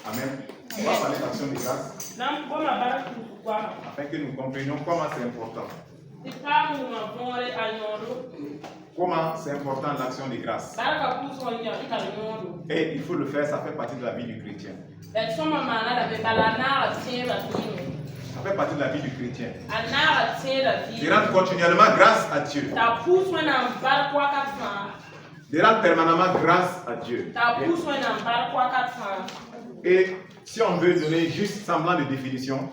Amen. On va parler d'action de grâce afin que nous comprenions comment c'est important. Comment c'est important l'action de grâce. Et il faut le faire, ça fait partie de la vie du chrétien. Ça fait partie de la vie du chrétien. De rendre continuellement grâce à Dieu. De rendre permanemment grâce à Dieu. Et si on veut donner juste semblant de définition,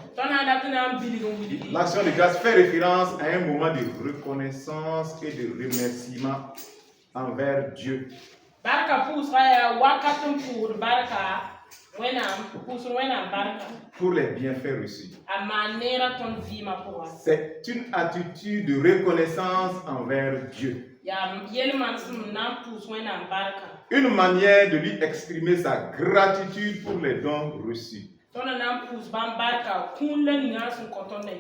l'action de grâce fait référence à un moment de reconnaissance et de remerciement envers Dieu. Pour les bienfaits reçus. C'est une attitude de reconnaissance envers Dieu. Une manière de lui exprimer sa gratitude pour les dons reçus.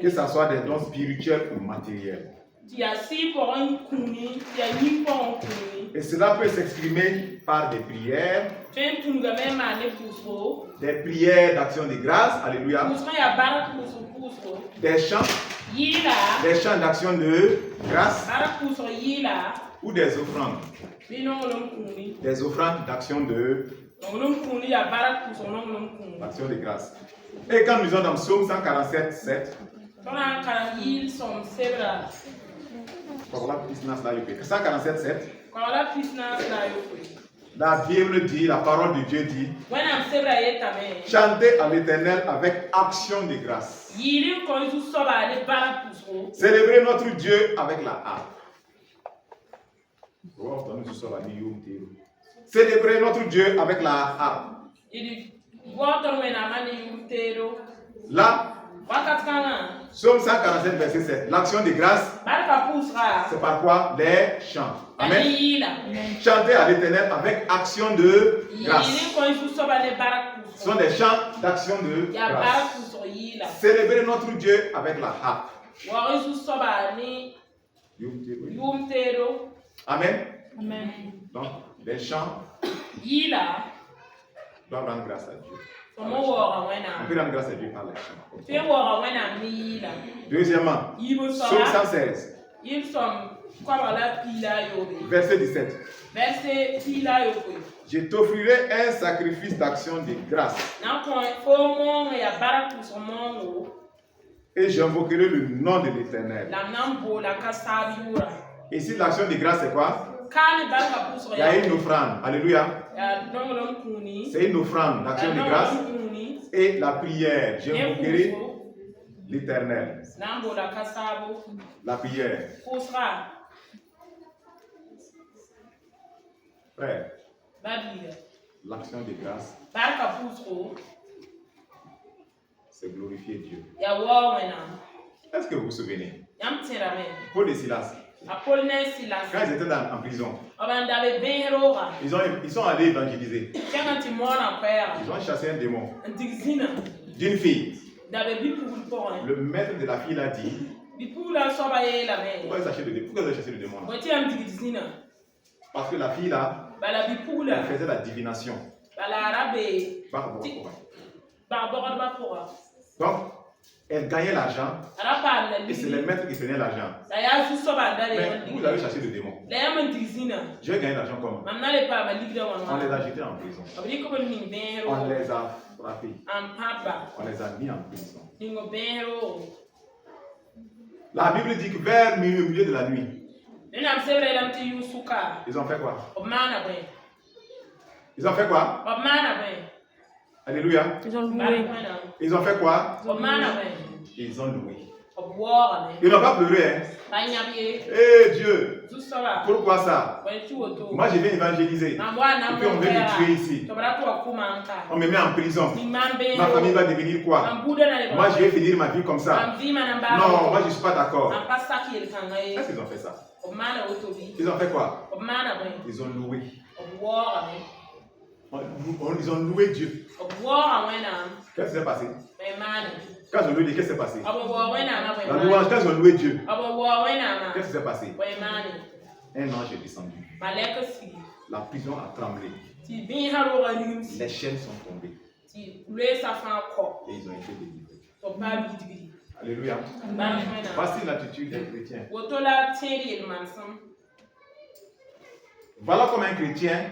Que ce soit des dons spirituels ou matériels. Et cela peut s'exprimer par des prières. Des prières d'action de grâce. Alléluia. Des chants. Des chants d'action de grâce. Ou des offrandes. Des offrandes d'action de grâce. Et quand nous sommes dans Psaume 147, 7. 147, 7. La Bible dit, la parole de Dieu dit, chantez à l'Éternel avec action de grâce. Célébrez notre Dieu avec la harpe. Célébrez notre Dieu avec la harpe. Là, Psaume 147, verset 7. L'action de grâce, c'est par quoi? Les chants. Amen. Chantez à l'Éternel avec action de grâce. Ce sont des chants d'action de grâce. Célébrez notre Dieu avec la harpe. Amen. Donc, les chants doivent rendre grâce à Dieu. On peut rendre grâce à Dieu par les chants. Deuxièmement, Psaume 116. Verset 17. Je t'offrirai un sacrifice d'action de grâce. Et j'invoquerai le nom de l'Éternel. Ici, l'action de grâce, c'est quoi? Il y a une offrande. Alléluia. C'est une offrande d'action de grâce. Et la prière. J'invoquerai l'Éternel. La prière. Frère, l'action de grâce, c'est glorifier Dieu. Est-ce que vous vous souvenez? Paul et Silas, quand ils étaient en prison, ils sont allés évangéliser. Ils ont chassé un démon d'une fille. Le maître de la fille l'a dit, pourquoi ils ont chassé le démon là? Parce que la fille là, elle faisait la divination. Donc, elle gagnait l'argent et c'est le maître qui prenait l'argent. Mais vous avez chassé le démon. Je vais gagner l'argent comment? On les a jetés en prison. On les a frappés. On les a mis en prison. La Bible dit que vers le milieu de la nuit, ils ont fait quoi? Ils ont fait quoi? Alléluia. Ils ont fait quoi? Ils ont loué. Ils n'ont pas pleuré. Eh Dieu, pourquoi ça? Moi je viens évangéliser. Et puis on veut me tuer ici. On me met en prison. Ma famille va devenir quoi? Moi je vais finir ma vie comme ça. Non, moi je ne suis pas d'accord. Est-ce qu'ils ont fait ça? Ils ont fait quoi? Ils ont loué. Ils ont loué Dieu. Qu'est-ce qui s'est passé? Quand ils ont loué Dieu, qu'est-ce qui s'est passé? La louange, quand ils ont loué Dieu, qu'est-ce qui s'est passé? Un ange est descendu. La prison a tremblé. Les chaînes sont tombées. Et ils ont été délivrés. Alléluia. Voici l'attitude des chrétiens. Voilà comment un chrétien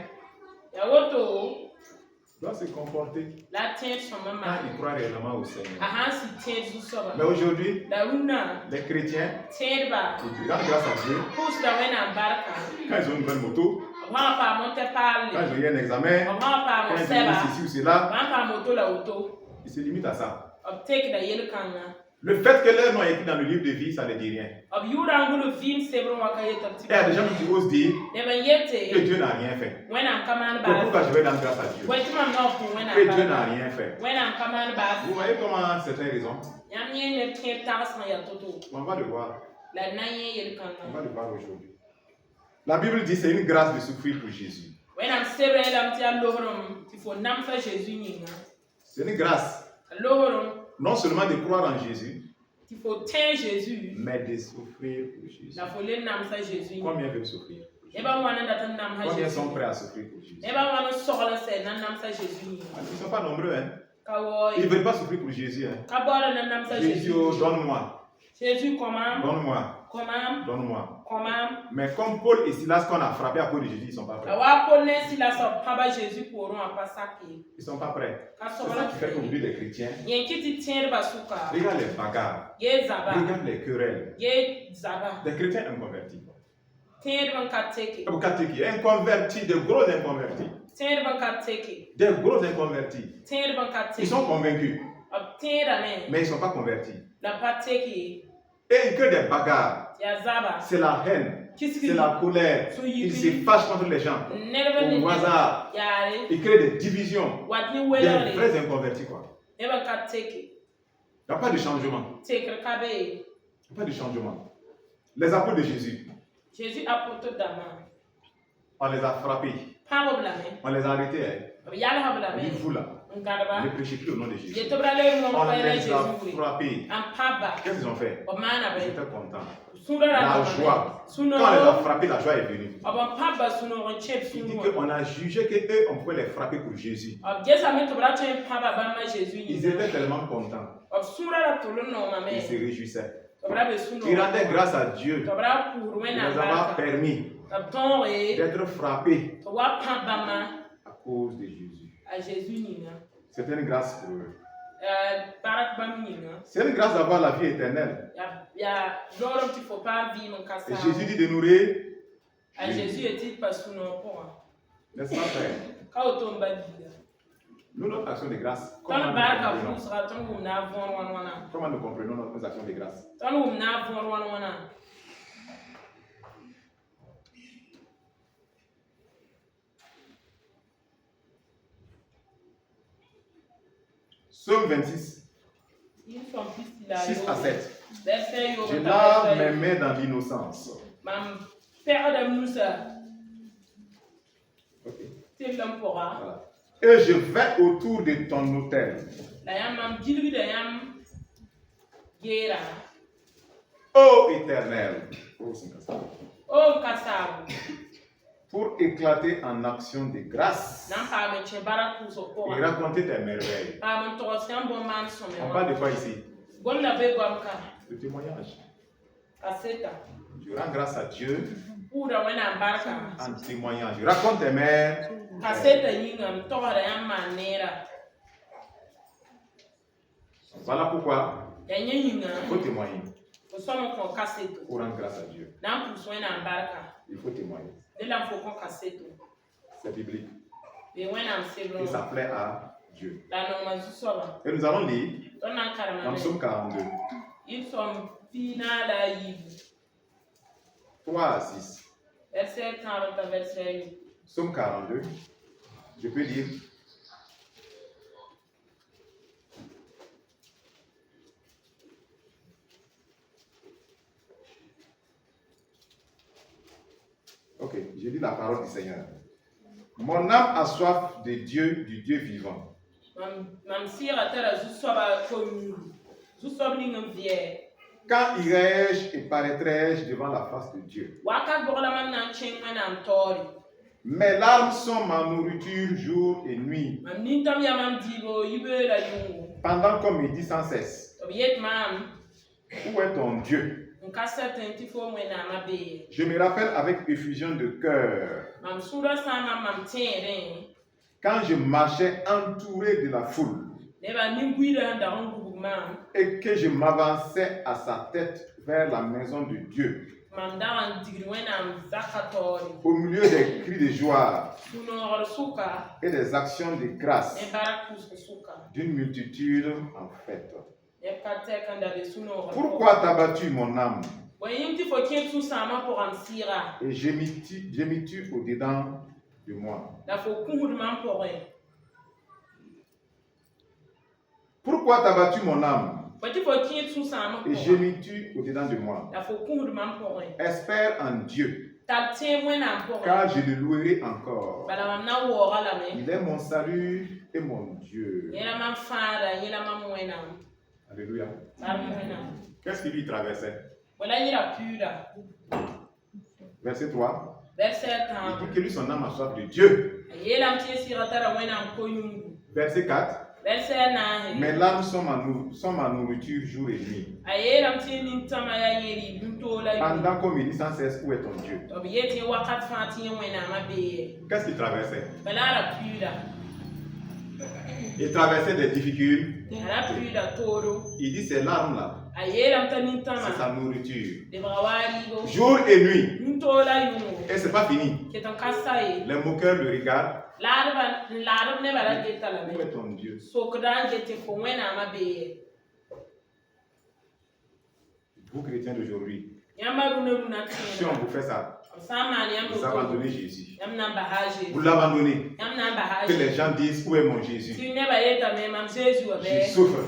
doit se comporter quand il croit réellement au Seigneur. Mais aujourd'hui, les chrétiens, ils rendent grâce à Dieu quand ils ont une bonne moto, quand ils ont eu un examen, quand ils ont ceci ou cela, ils se limitent à ça. Le fait que leur nom est écrit dans le livre de vie, ça ne dit rien. Et il y a des gens qui osent dire que Dieu n'a rien fait. Pourquoi je vais rendre grâce à Dieu? Que Dieu n'a rien fait. Vous voyez comment c'est une raison? On va le voir. On va le voir aujourd'hui. La Bible dit que c'est une grâce de souffrir pour Jésus. C'est une grâce. Non seulement de croire en Jésus, mais de souffrir pour Jésus. Combien veulent souffrir? Combien sont prêts à souffrir pour Jésus? Ils ne sont pas nombreux. Hein? Ils ne veulent pas souffrir pour Jésus. Hein? Jésus, donne-moi. Donne-moi. Donne-moi. Mais comme Paul et Silas qu'on a frappé à cause de Jésus, ils ne sont pas prêts. Ils ne sont pas prêts. C'est ça qui fait qu'aujourd'hui les chrétiens, regarde les bagarres, regarde les querelles. Des chrétiens inconvertis. Inconvertis, de gros inconvertis. Des gros inconvertis. Ils sont convaincus, mais ils ne sont pas convertis. Et que des bagarres, c'est la haine, c'est la colère. Ils se fâchent contre les gens. Au hasard, ils créent des divisions. Des vrais inconvertis, quoi. Il n'y a pas de changement. Il n'y a pas de changement. Les apôtres de Jésus, on les a frappés. On les a arrêtés. Hein. Vous là, ne prêchez plus au nom de Jésus. On les a frappés. Qu'est-ce qu'ils ont fait? Ils étaient contents. La joie. Quand on les a frappés, la joie est venue. Il dit qu'on a jugé qu'eux, on pouvait les frapper pour Jésus. Ils étaient tellement contents. Ils se réjouissaient. Ils rendaient grâce à Dieu de nous avoir permis d'être frappés à cause de Jésus. C'était une grâce pour eux. C'est une grâce d'avoir la vie éternelle. Et Jésus dit de nourrir. N'est-ce pas, frère? Nous, notre action de grâce, comment nous comprenons nos actions de grâce? Psaume 26, 6 à 7. Je lave mes mains dans l'innocence. Okay. Voilà. Et je vais autour de ton autel. Ô Éternel, pour éclater en action de grâce et raconter tes merveilles. On parle de quoi ici? Le témoignage. Je rends grâce à Dieu en témoignant. Je raconte tes mères. Voilà pourquoi il faut témoigner. Pour rendre grâce à Dieu. Il faut témoigner. C'est biblique. Et ça plaît à Dieu. Et nous allons lire dans Psaume 42. 3 à 6. Psaume 42. Je peux lire. Ok, je lis la parole du Seigneur. Mon âme a soif de Dieu, du Dieu vivant. Quand irai-je et paraîtrai-je devant la face de Dieu? Mes larmes sont ma nourriture jour et nuit. Pendant qu'on me dit sans cesse, où est ton Dieu? Je me rappelle avec effusion de cœur quand je marchais entouré de la foule et que je m'avançais à sa tête vers la maison de Dieu. Au milieu des cris de joie et des actions de grâce d'une multitude en fête. Pourquoi t'as battu mon âme? Et gémis-tu au-dedans de moi? Pourquoi t'as battu mon âme? Et gémis-tu au-dedans de moi? Espère en Dieu, car je le louerai encore. Il est mon salut et mon Dieu. Alléluia. Qu'est-ce qu'il lui traversait? Verset 3. Il dit que lui, son âme a soif de Dieu. Verset 4. Mes larmes sont ma nourriture jour et nuit. Pendant qu'on me dit sans cesse, où est ton Dieu? Qu'est-ce qu'il traversait? Il traversait des difficultés. Il dit ces larmes-là, c'est sa nourriture. Jour et nuit. Et c'est pas fini. Les moqueurs le regardent. Où est ton Dieu? Vous chrétiens d'aujourd'hui, si on vous fait ça, vous abandonnez Jésus. Vous l'abandonnez. Que les gens disent, où est mon Jésus? Je souffre.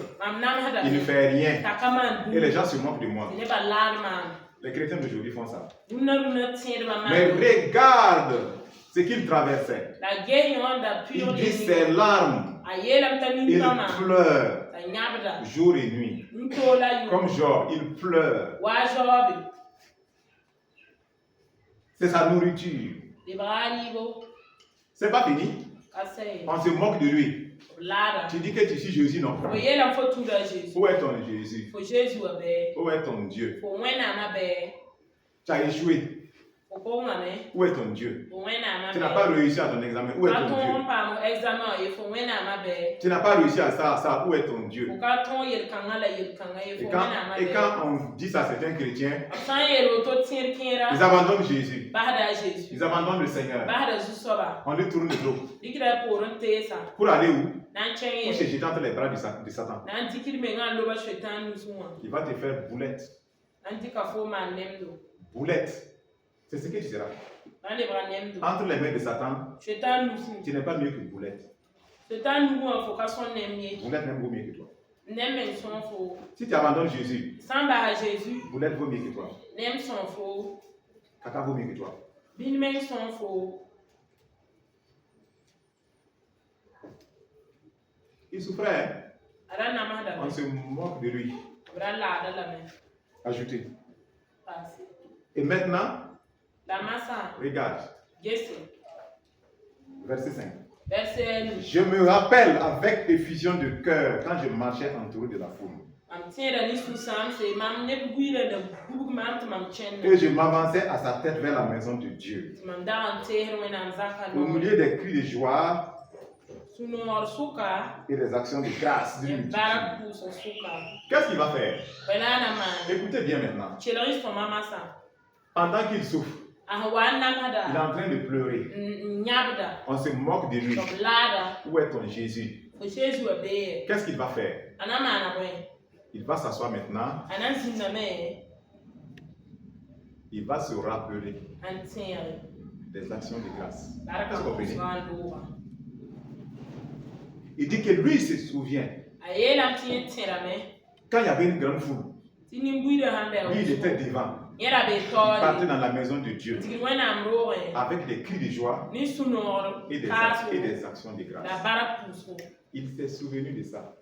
Il ne fait rien. Et les gens se moquent de moi. Les chrétiens d'aujourd'hui font ça. Mais regarde ce qu'il traversait. Il dit ses larmes. Il pleure jour et nuit. Comme Job, il pleure. C'est sa nourriture. C'est pas fini. On se moque de lui. Tu dis que tu suis Jésus, non? Où est ton Jésus? Où est ton Dieu? Tu as échoué. Où est ton Dieu? Tu n'as pas réussi à ton examen. Où est ton Dieu? Tu n'as pas réussi à ça. Où est ton Dieu? Et quand on dit ça à certains chrétiens, ils abandonnent Jésus. Ils abandonnent le Seigneur. On lui tourne le dos. Pour aller où? Pour se jeter entre les bras de Satan. Il va te faire boulette. Boulette. C'est ce que tu seras. Entre les mains de Satan, tu n'es pas mieux que boulette. Boulette même vaut mieux que toi. Si tu abandonnes Jésus, boulette vaut mieux que toi. Caca vaut mieux que toi. Il souffrait. On se moque de lui. Ajoutez. Et maintenant, regarde. Verset 5. Je me rappelle avec effusion de cœur quand je marchais entouré de la foule. Et je m'avançais à sa tête vers la maison de Dieu. Au milieu des cris de joie et des actions de grâce. Qu'est-ce qu'il va faire? Écoutez bien maintenant. Pendant qu'il souffre, il est en train de pleurer. On se moque de lui. Où est ton Jésus? Qu'est-ce qu'il va faire? Il va s'asseoir maintenant. Il va se rappeler des actions de grâce. Est-ce que vous comprenez? Il dit que lui se souvient. Quand il y avait une grande foule, lui il était devant. Il partait dans la maison de Dieu avec des cris de joie et des actions de grâce. Il s'est souvenu de ça.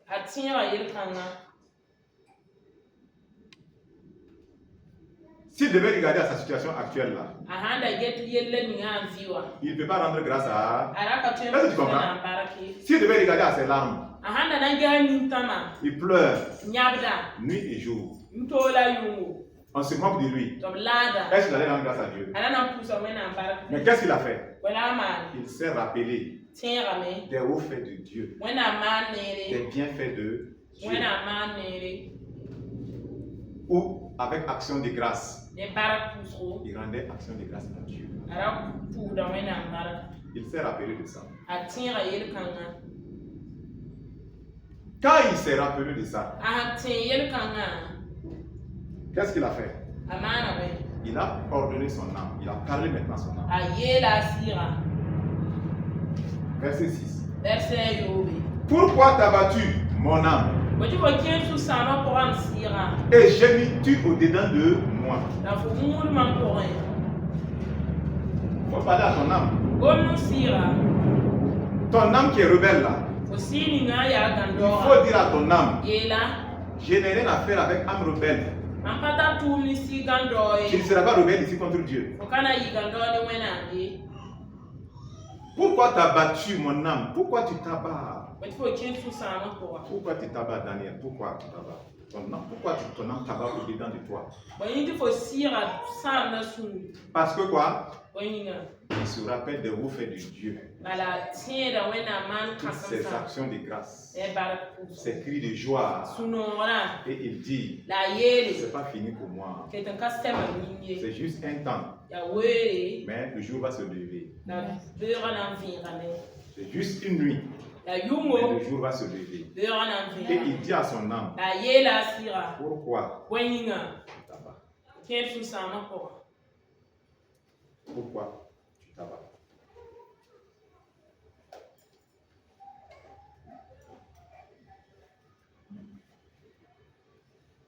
S'il devait regarder à sa situation actuelle là, il ne peut pas rendre grâce à... Est-ce que tu comprends? S'il devait regarder à ses larmes, il pleure nuit et jour. On se moque de lui. Est-ce qu'il allait rendre grâce à Dieu? Mais qu'est-ce qu'il a fait? Il s'est rappelé des hauts faits de Dieu, des bienfaits de Dieu. Ou avec action de grâce, il rendait action de grâce à Dieu. Il s'est rappelé de ça. Quand il s'est rappelé de ça, qu'est-ce qu'il a fait? Il a ordonné son âme. Il a parlé maintenant son âme. Verset 6. Pourquoi t'as battu mon âme? Et gémis-tu au-dedans de moi? Il faut parler à ton âme. Ton âme qui est rebelle là. Il faut dire à ton âme, je n'ai rien à faire avec âme rebelle. Tu ne seras pas rebelle ici contre Dieu. Pourquoi tu as battu mon âme? Pourquoi tu t'abats? Pourquoi tu t'abats, Daniel? Pourquoi tu t'abats? Pourquoi ton âme t'abat au-dedans de toi? Parce que quoi? Il se rappelle des hauts faits de Dieu. Toutes ses actions de grâce, ses cris de joie. Et il dit, c'est pas fini pour moi. C'est juste un temps. Mais le jour va se lever. C'est juste une nuit. Mais le jour va se lever. Et il dit à son âme, pourquoi tu t'abats? Pourquoi tu t'abats?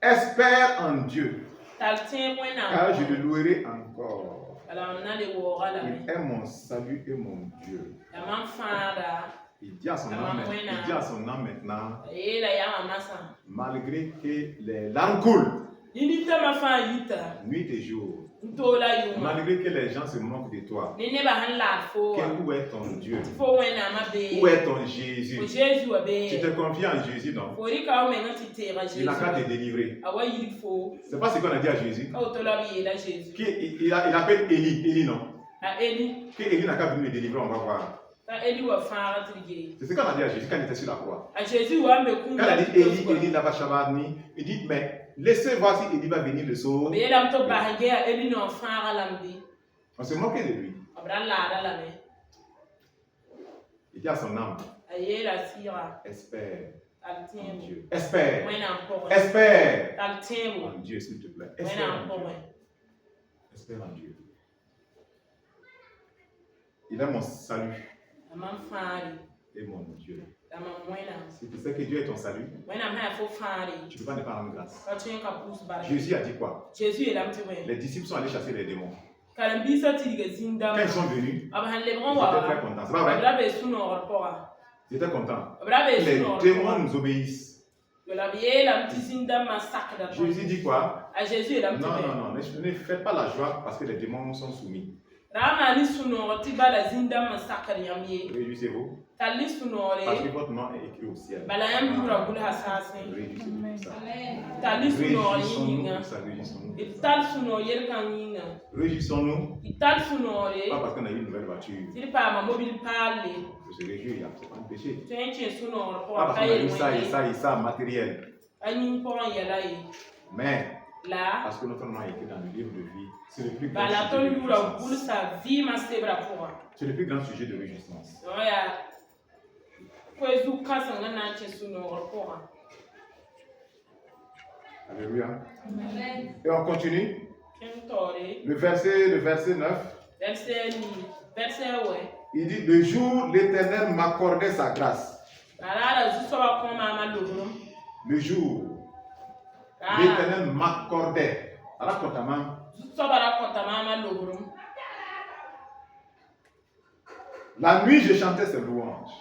Espère en Dieu, car je le louerai encore. Il est mon salut et mon Dieu. Il dit à son âme maintenant, malgré que les larmes coulent, nuit et jour, malgré que les gens se moquent de toi, où est ton Dieu? Où est ton Jésus? Tu te confies en Jésus, non? Il n'a qu'à te délivrer. C'est pas ce qu'on a dit à Jésus. Il appelle Élie, non? Que Élie n'a qu'à venir me délivrer, on va voir. C'est ce qu'on a dit à Jésus quand il était sur la croix. Quand il a dit Élie, Lava Shabani, il dit, mais laissez voir si Élie va venir le sauver. On se moquait de lui. Il dit à son âme, espère en Dieu. Espère. Espère en Dieu, s'il te plaît. Espère en Dieu. Espère en Dieu. Il est mon salut et mon Dieu. Si tu sais que Dieu est ton salut, tu ne peux pas ne pas rendre grâce. Jésus a dit quoi? Les disciples sont allés chasser les démons. Quand ils sont venus, ils étaient très contents. C'est pas vrai? Ils étaient contents. Les démons nous obéissent. Jésus dit quoi? Non, ne faites pas la joie parce que les démons sont soumis. Réjouissez-vous parce que votre nom est écrit au ciel. Réjouissons-nous. Pas parce qu'on a eu une nouvelle voiture. Il faut se réjouir, c'est pas un péché. Pas parce qu'on a eu ça, matériel. Mais parce que notre nom est écrit dans le livre de vie, c'est le plus grand sujet de réjouissance. Alléluia. Et on continue. Le verset 9. Il dit, le jour l'Éternel m'accordait sa grâce. Le jour l'Éternel m'accordait. La nuit, je chantais ses louanges.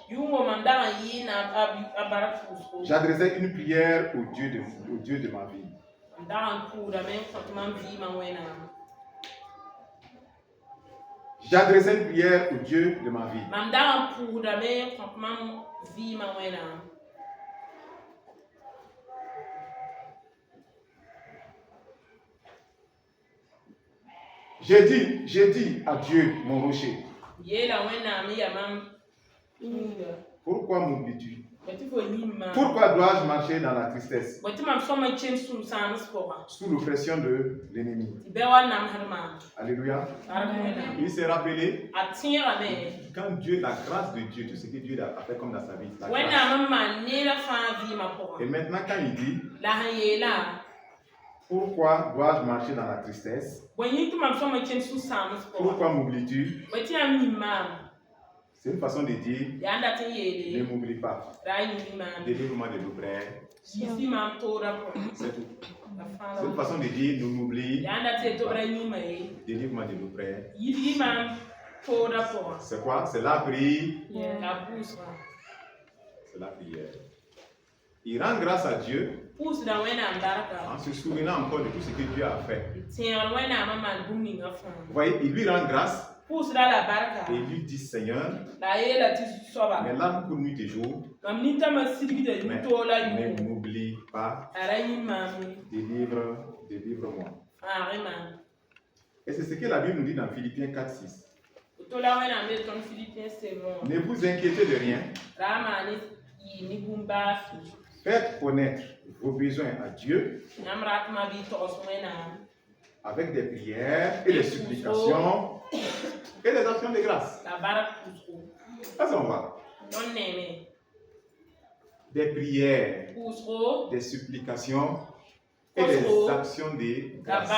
J'adressais une prière au Dieu de ma vie. J'adressais une prière au Dieu de ma vie. J'ai dit à Dieu, mon rocher. Pourquoi m'oublies-tu? Pourquoi dois-je marcher dans la tristesse? Sous l'oppression de l'ennemi. Alléluia. Il s'est rappelé quand Dieu, la grâce de Dieu, tout ce que Dieu a fait comme dans sa vie. Et maintenant quand il dit pourquoi dois-je marcher dans la tristesse? Pourquoi m'oublies-tu? C'est une façon de dire ne m'oublie pas. Délivre-moi de l'oppresseur. C'est tout. C'est une façon de dire ne m'oublie pas. Délivre-moi de l'oppresseur. C'est quoi? C'est la prière. C'est la prière. Il rend grâce à Dieu en se souvenant encore de tout ce que Dieu a fait. Vous voyez, il lui rend grâce. Et il lui dit Seigneur, mes larmes pour nuit et jour, mais ne m'oublie pas, délivre-moi. Et c'est ce que la Bible nous dit dans Philippiens 4:6. Ne vous inquiétez de rien. Faites connaître vos besoins à Dieu avec des prières et des supplications et des actions de grâce. Ça, on va. Des prières, des supplications et des actions de grâce.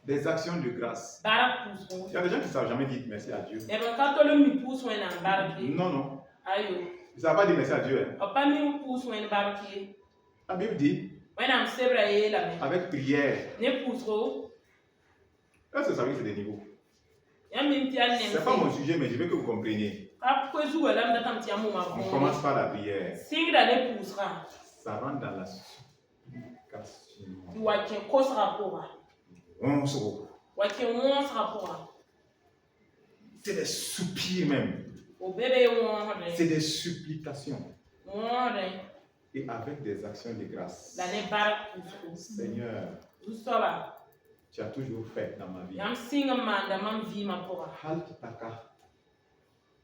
Des actions de grâce. Il y a des gens qui ne savent jamais dire merci à Dieu. Non, non. Ils ne savent pas dire merci à Dieu. La Bible dit avec prière. Est-ce que ça veut dire que c'est des niveaux? Ce n'est pas mon sujet, mais je veux que vous compreniez. On commence par la prière. Ça rentre dans la supplication. C'est des soupirs même. C'est des supplications. Et avec des actions de grâce. Seigneur, tu as toujours fait dans ma vie.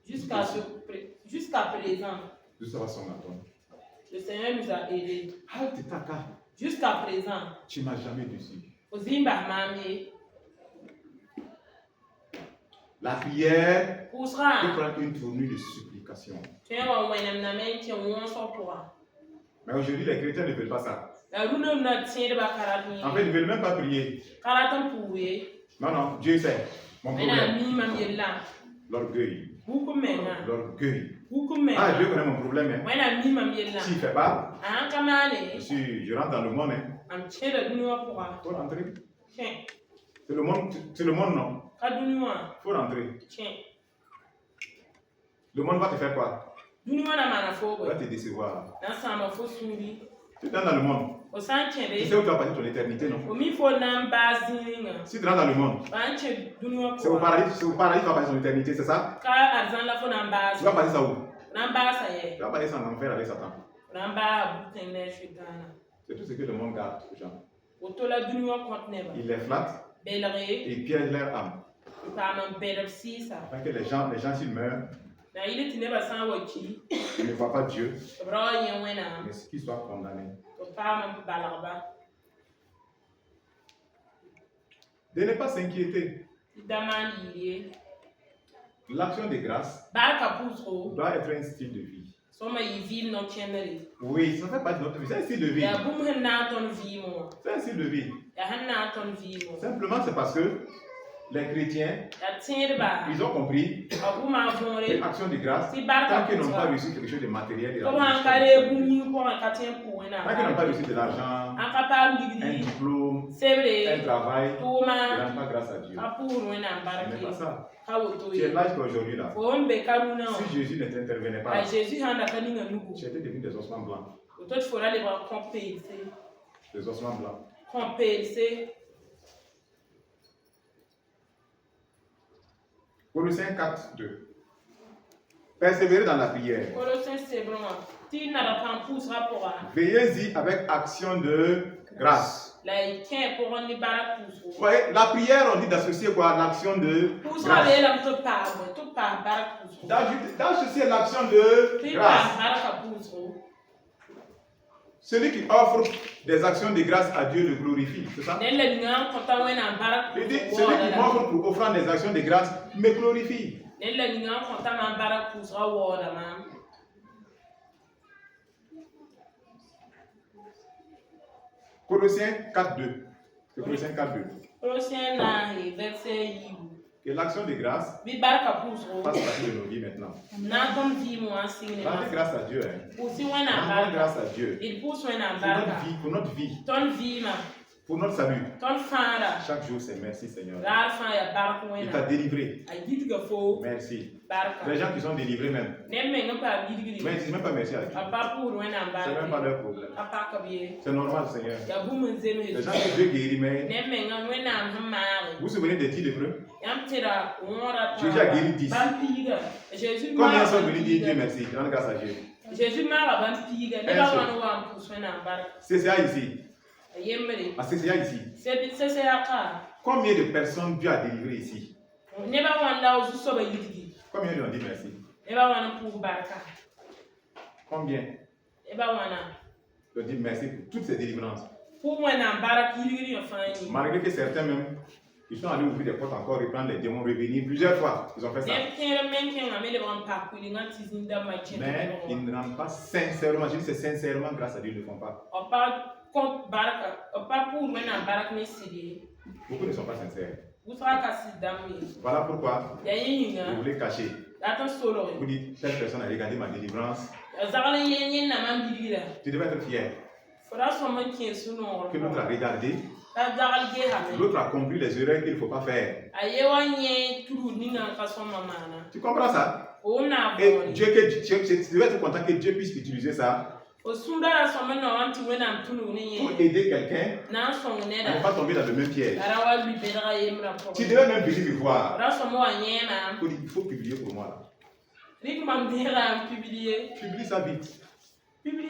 Jusqu'à présent, le Seigneur nous a aidés. Jusqu'à présent, tu ne m'as jamais déçu. La prière peut prendre une tournure de supplication. Mais aujourd'hui, les chrétiens ne veulent pas ça. En fait, ils ne veulent même pas prier. Non, non, Dieu sait. Mon problème. L'orgueil. L'orgueil. Ah, Dieu connaît mon problème. Hein. S'il ne fait pas, je rentre dans le monde. Hein. Faut rentrer. C'est le monde, non? Faut rentrer. Le monde va te faire quoi? Il va te décevoir. Tu es dans le monde. Tu sais où tu vas passer ton éternité, non? Si tu rentres dans le monde, c'est au paradis que tu vas passer ton éternité, c'est ça? Tu vas passer ça où? Tu vas passer ça en enfer avec Satan. C'est tout ce que le monde garde aux gens. Il les flatte et il piège leur âme. Afin que les gens s'ils meurent, ils ne voient pas Dieu, mais qu'ils soient condamnés. De ne pas s'inquiéter. L'action de grâce doit être un style de vie. Oui, ça fait pas de notre vie, c'est un style de vie. C'est un style de vie. Simplement, c'est parce que les chrétiens, ils ont compris que l'action de grâce, tant qu'ils n'ont pas reçu quelque chose de matériel, tant qu'ils n'ont pas reçu de l'argent, un diplôme, un travail, ils n'ont pas grâce à Dieu. Ce n'est pas ça. Tu es là aujourd'hui là. Si Jésus ne t'intervenait pas, tu étais devenu des ossements blancs. Les ossements blancs. Colossiens 4, 2. Persévérez dans la prière. Veillez-y avec action de grâce. Vous voyez, la prière, on dit d'associer quoi? L'action de grâce. D'associer l'action de grâce. Celui qui offre des actions de grâce à Dieu le glorifie, c'est ça? Il dit, celui qui m'offre pour offrant des actions de grâce me glorifie. Colossiens 4, 2. Colossiens 4, 2. Que l'action de grâce fasse partie de nos vies maintenant. Rendez grâce à Dieu. Rendez grâce à Dieu. Pour notre vie. Pour notre salut. Chaque jour, c'est merci Seigneur. Il t'a délivré. Merci. Les gens qui sont délivrés même. Mais ils ne disent même pas merci à Dieu. C'est même pas leur problème. C'est normal Seigneur. Les gens que Dieu guérit, mais vous vous souvenez des 10 lépreux? Jésus a guéri 10. Combien sont venus dire Dieu merci? Rendre grâce à Dieu. C'est ça ici. Ah, c'est ça ici. Combien de personnes Dieu a délivré ici? Combien lui ont dit merci? Combien? Ils ont dit merci pour toutes ces délivrances. Malgré que certains même, ils sont allés ouvrir des portes encore et prendre les démons, revenir plusieurs fois. Ils ont fait ça. Mais ils ne rendent pas sincèrement. Je dis c'est sincèrement grâce à Dieu, ils ne le font pas. Beaucoup ne sont pas sincères. Voilà pourquoi vous voulez cacher. Vous dites, telle personne a regardé ma délivrance. Tu devais être fier. Que l'autre a regardé. L'autre a compris les erreurs qu'il ne faut pas faire. Tu comprends ça? Et Dieu, tu devais être content que Dieu puisse utiliser ça pour aider quelqu'un à ne pas tomber dans le même piège. Tu devais même venir me voir. Il faut publier pour moi là. Publie ça vite.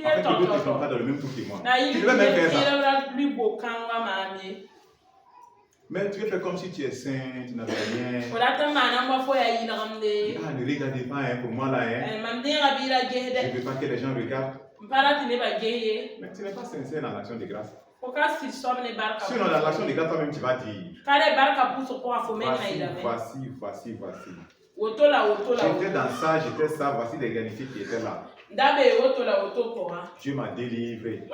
Afin que d'autres ne soient pas dans le même trou que moi. Tu devais même faire ça. Mais tu veux faire comme si tu es saint, tu n'avais rien. Ne regardez pas hein, pour moi là. Hein. Je ne veux pas que les gens regardent. Mais tu n'es pas sincère dans l'action de grâce. Sinon, dans l'action de grâce, toi-même tu vas dire voici. J'étais dans ça, j'étais ça, voici les réalités qui étaient là. Dieu m'a délivré.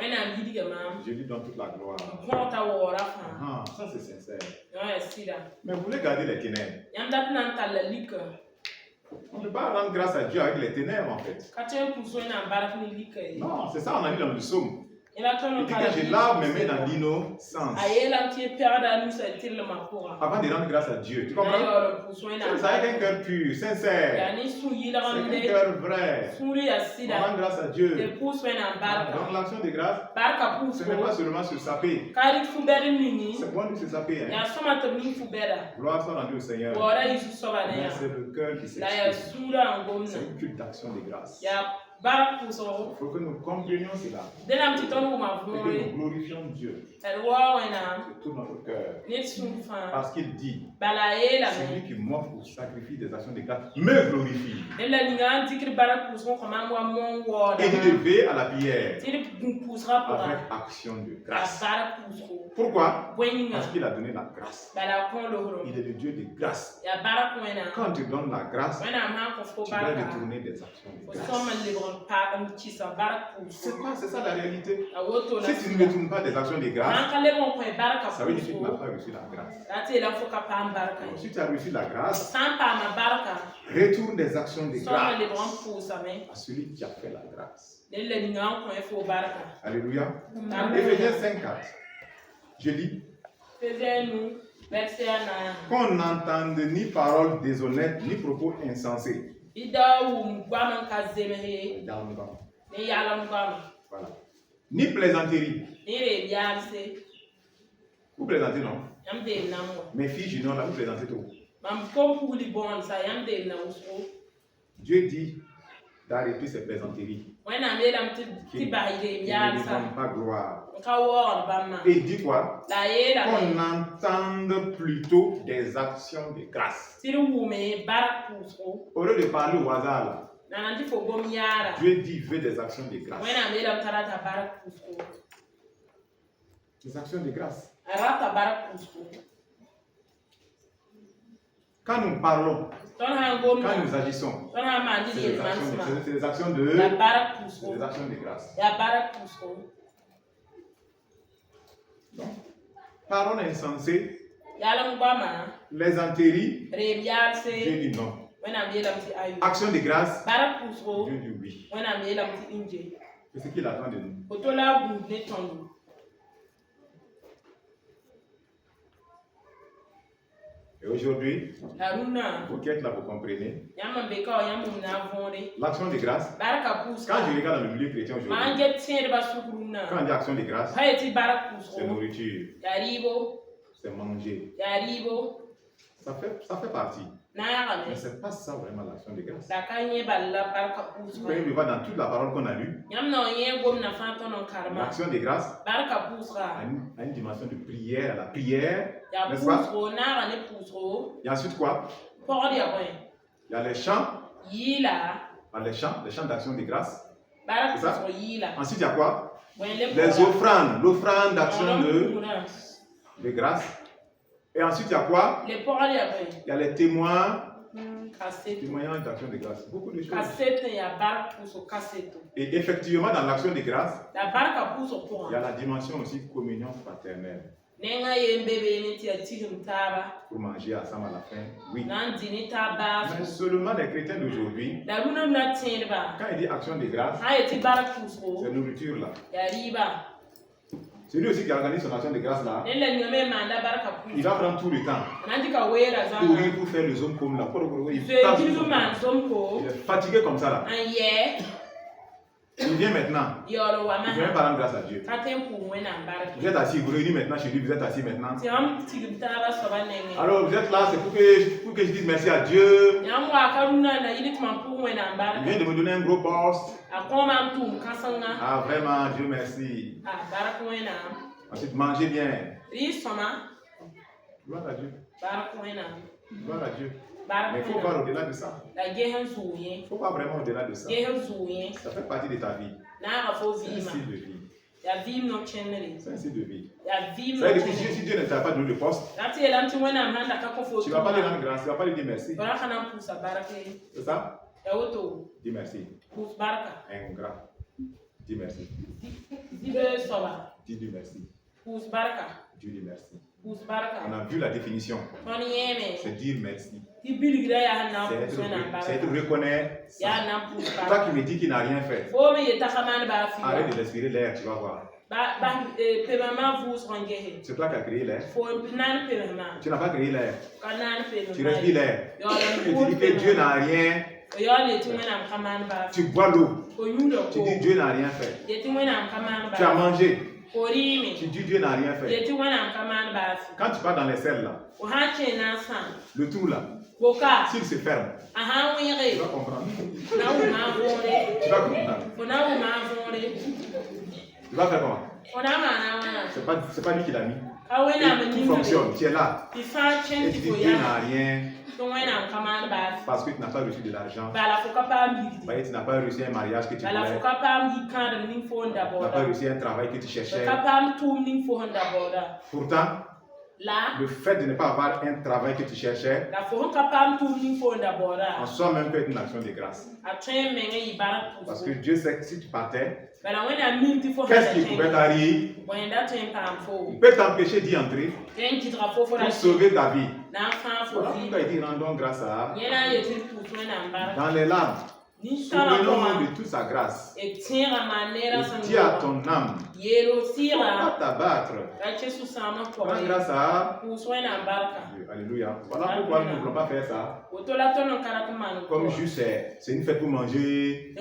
Je lui donne toute la gloire. Ça c'est sincère. Mais vous voulez garder les ténèbres. On ne peut pas rendre grâce à Dieu avec les ténèbres en fait. Non, c'est ça on a dit dans le psaume. Il dit que je lave mes mains dans l'innocence. Avant de rendre grâce à Dieu. Tu comprends? C'est avec un cœur pur, sincère. C'est un cœur vrai. On rend grâce à Dieu. Donc l'action de grâce, ce n'est pas seulement se saper. C'est bon de se saper. Gloire soit rendue au Seigneur. Mais c'est le cœur qui s'exprime. C'est une culte d'action de grâce. Il faut que nous comprenions cela. Et que nous glorifions Dieu de tout notre cœur. Parce qu'il dit, celui qui m'offre ou sacrifie des actions de grâce me glorifie. Et il veille à la prière avec action de grâce. Pourquoi? Parce qu'il a donné la grâce. Il est le Dieu de grâce. Quand tu donnes la grâce, tu dois retourner des actions de grâce. C'est ça la réalité. Si tu ne retournes pas des actions de grâce, ça veut dire que tu n'as pas reçu la grâce. Si tu as reçu la grâce, retourne des actions de grâce à celui qui a fait la grâce. Alléluia. Éphésiens 5:4. Je lis. Qu'on n'entende ni paroles déshonnêtes, ni propos insensés. Voilà. Ni plaisanterie. Vous plaisantez, non? Mes filles juniors, là, vous plaisantez tout. Dieu dit d'arrêter ces plaisanteries. Qui ne donnent pas gloire. Et il dit quoi? Qu'on entende plutôt des actions de grâce. Au lieu de parler au hasard, là, Dieu dit veut des actions de grâce. Des actions de grâce. Quand nous parlons, quand nous agissons, c'est des actions de grâce. Donc, parole insensée, plaisanterie, Dieu dit non. Action de grâce, Dieu dit oui. C'est ce qu'il attend de nous. Et aujourd'hui, vous qui êtes là, vous comprenez. L'action de grâce, quand je regarde dans le milieu chrétien aujourd'hui, quand on dit action de grâce, c'est nourriture, c'est manger. Ça fait partie. Mais ce n'est pas ça vraiment l'action de grâce. Vous pouvez le voir dans toute la parole qu'on a lue. L'action de grâce a une dimension de prière, la prière, n'est-ce pas? Et ensuite quoi? Il y a les chants. Les chants d'action de grâce. C'est ça? Ensuite il y a quoi? Les offrandes, l'offrande d'action de grâce. Et ensuite, il y a quoi? Il y a les témoignages d'action de grâce. Beaucoup de choses. Et effectivement, dans l'action de grâce, il y a la dimension aussi communion fraternelle. Pour manger ensemble à la fin, oui. Mais seulement les chrétiens d'aujourd'hui, quand il dit action de grâce, c'est nourriture là. C'est lui aussi qui organise son action de grâce là. Il va prendre tout le temps. Courir pour faire le zoom comme là. Il est fatigué comme ça là. Il vient maintenant. Il vient par grâce à Dieu. Vous êtes assis, vous réunissez maintenant chez lui, vous êtes assis maintenant. Alors vous êtes là, c'est pour que je dise merci à Dieu. Il vient de me donner un gros poste. Ah vraiment, Dieu merci. Ensuite, mangez bien. Gloire à Dieu. Gloire à Dieu. Mais il faut voir au-delà de ça. Il ne faut pas vraiment au-delà de ça. Ça fait partie de ta vie. C'est un style de vie. C'est un style de vie. Ça veut dire que si Dieu ne t'a pas donné le poste, tu ne vas pas lui rendre grâce, tu ne vas pas lui dire merci. C'est ça? Dis merci. Ingrat. Dis merci. Dis merci. Dieu dit merci. On a vu la définition. C'est dire merci. C'est être reconnaissant. Toi qui me dis qu'il n'a rien fait, arrête de respirer l'air, tu vas voir. C'est toi qui as créé l'air. Tu n'as pas créé l'air. Tu respires l'air. Tu dis que Dieu n'a rien. Tu bois l'eau. Tu dis Dieu n'a rien fait. Tu as mangé. Tu dis Dieu n'a rien fait. Quand tu pars dans les selles là, le trou là, s'il se ferme, tu vas comprendre. Tu vas comprendre. Tu vas faire comment? C'est pas lui qui l'a mis. Et tout fonctionne, tu es là. Et tu dis Dieu n'a rien. Parce que tu n'as pas reçu de l'argent. Tu n'as pas reçu un mariage que tu voulais. Tu n'as pas reçu un travail que tu cherchais. Pourtant, le fait de ne pas avoir un travail que tu cherchais, en soi-même peut être une action de grâce. Parce que Dieu sait que si tu partais, qu'est-ce qui pouvait t'arriver? Il peut t'empêcher d'y entrer pour sauver ta vie. Voilà pourquoi il dit rendons grâce à. Dans les larmes, Souvenons-nous de toute sa grâce. Et dis à ton âme, ne pas t'abattre. Rends grâce à Dieu. Alléluia. Voilà pourquoi nous ne voulons pas faire ça. Comme juste c'est une fête pour manger.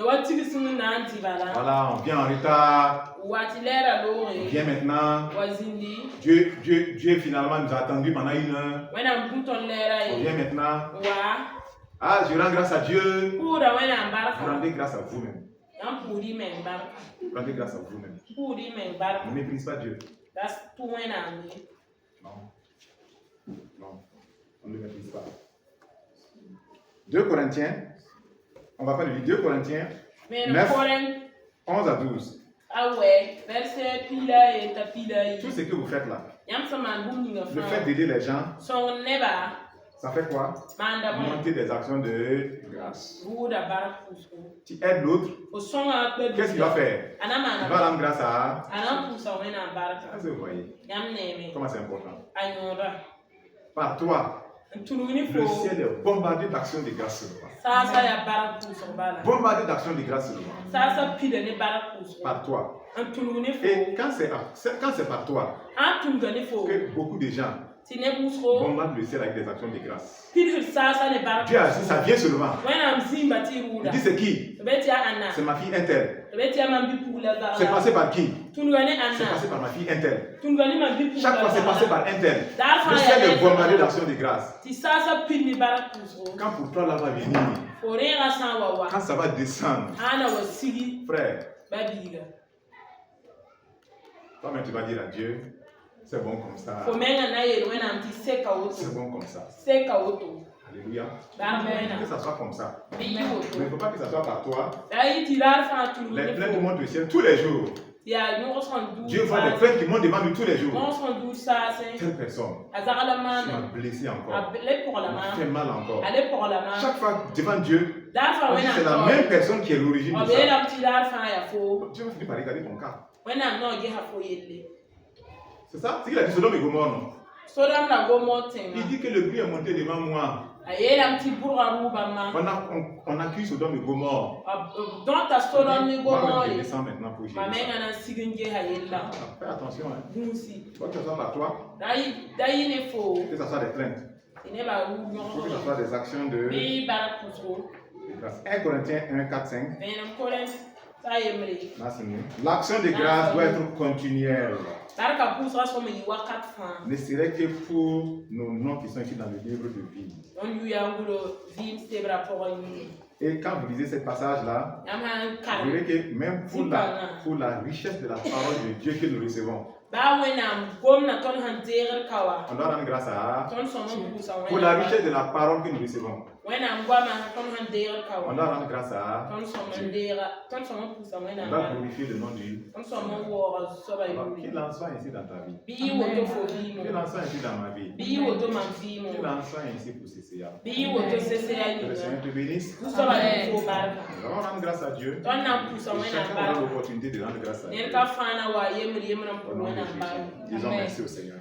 Voilà, on vient en retard. On vient maintenant. Dieu finalement nous a attendu pendant 1 heure. On vient maintenant. Ah, je rends grâce à Dieu. Vous rendez grâce à vous-même. Rendez grâce à vous-même. Ne méprise pas Dieu. Non. Non. On ne le méprise pas. 2 Corinthiens. On va pas le lire. 2 Corinthiens 9, 11 à 12. Tout ce que vous faites là, le fait d'aider les gens, ça fait quoi? Monter des actions de grâce. Tu aides l'autre, qu'est-ce qu'il va faire? Il va rendre grâce à... Est-ce que vous voyez? Comment c'est important? Par toi, le ciel est bombardé d'actions de grâce sur toi. Bombardé d'actions de grâce sur toi. Par toi. Et quand c'est par toi que beaucoup de gens bombardent le ciel avec des actions de grâce. Dieu a dit ça vient seulement. Il dit c'est qui? C'est ma fille Intel. C'est passé par qui? C'est passé par ma fille Intel. Chaque fois c'est passé par Intel. Le ciel est bombardé d'actions de grâce. Quand pour toi là va venir, quand ça va descendre, frère, toi-même tu vas dire à Dieu, c'est bon comme ça. C'est bon comme ça. Alléluia. Que ça soit comme ça. Mais il ne faut pas que ça soit par toi. Les plaintes montent au ciel tous les jours. Dieu voit les plaintes qui montent devant lui tous les jours. Telle personne m'a blessé encore, m'a fait mal encore. Chaque fois devant Dieu, on dit c'est la même personne qui est l'origine de ça. Dieu va finir par regarder ton cas. C'est ça? C'est qu'il a dit Sodome et Gomorrhe, non? Il dit que le bruit est monté devant moi. On accuse Sodome et Gomorrhe. Je descends maintenant pour Jésus. Fais attention. Faut que ce soit par toi. Que ce soit des plaintes. Faut que ce soit des actions de grâce. 1 Corinthiens 1, 4, 5. L'action de grâce doit être continuelle. Ne serait que pour nos noms qui sont écrits dans le livre de vie. Et quand vous lisez ce passage-là, vous verrez que même pour la richesse de la parole de Dieu que nous recevons, on doit rendre grâce à pour la richesse de la parole que nous recevons. On doit rendre grâce à Dieu. On doit glorifier le nom de Dieu. Qu'il en soit ainsi dans ta vie. Qu'il en soit ainsi dans ma vie. Qu'il en soit ainsi pour CCA. Que le Seigneur te bénisse. Nous allons rendre grâce à Dieu. Et chacun aura l'opportunité de rendre grâce à Dieu. Au nom de Jésus. Disons merci au Seigneur.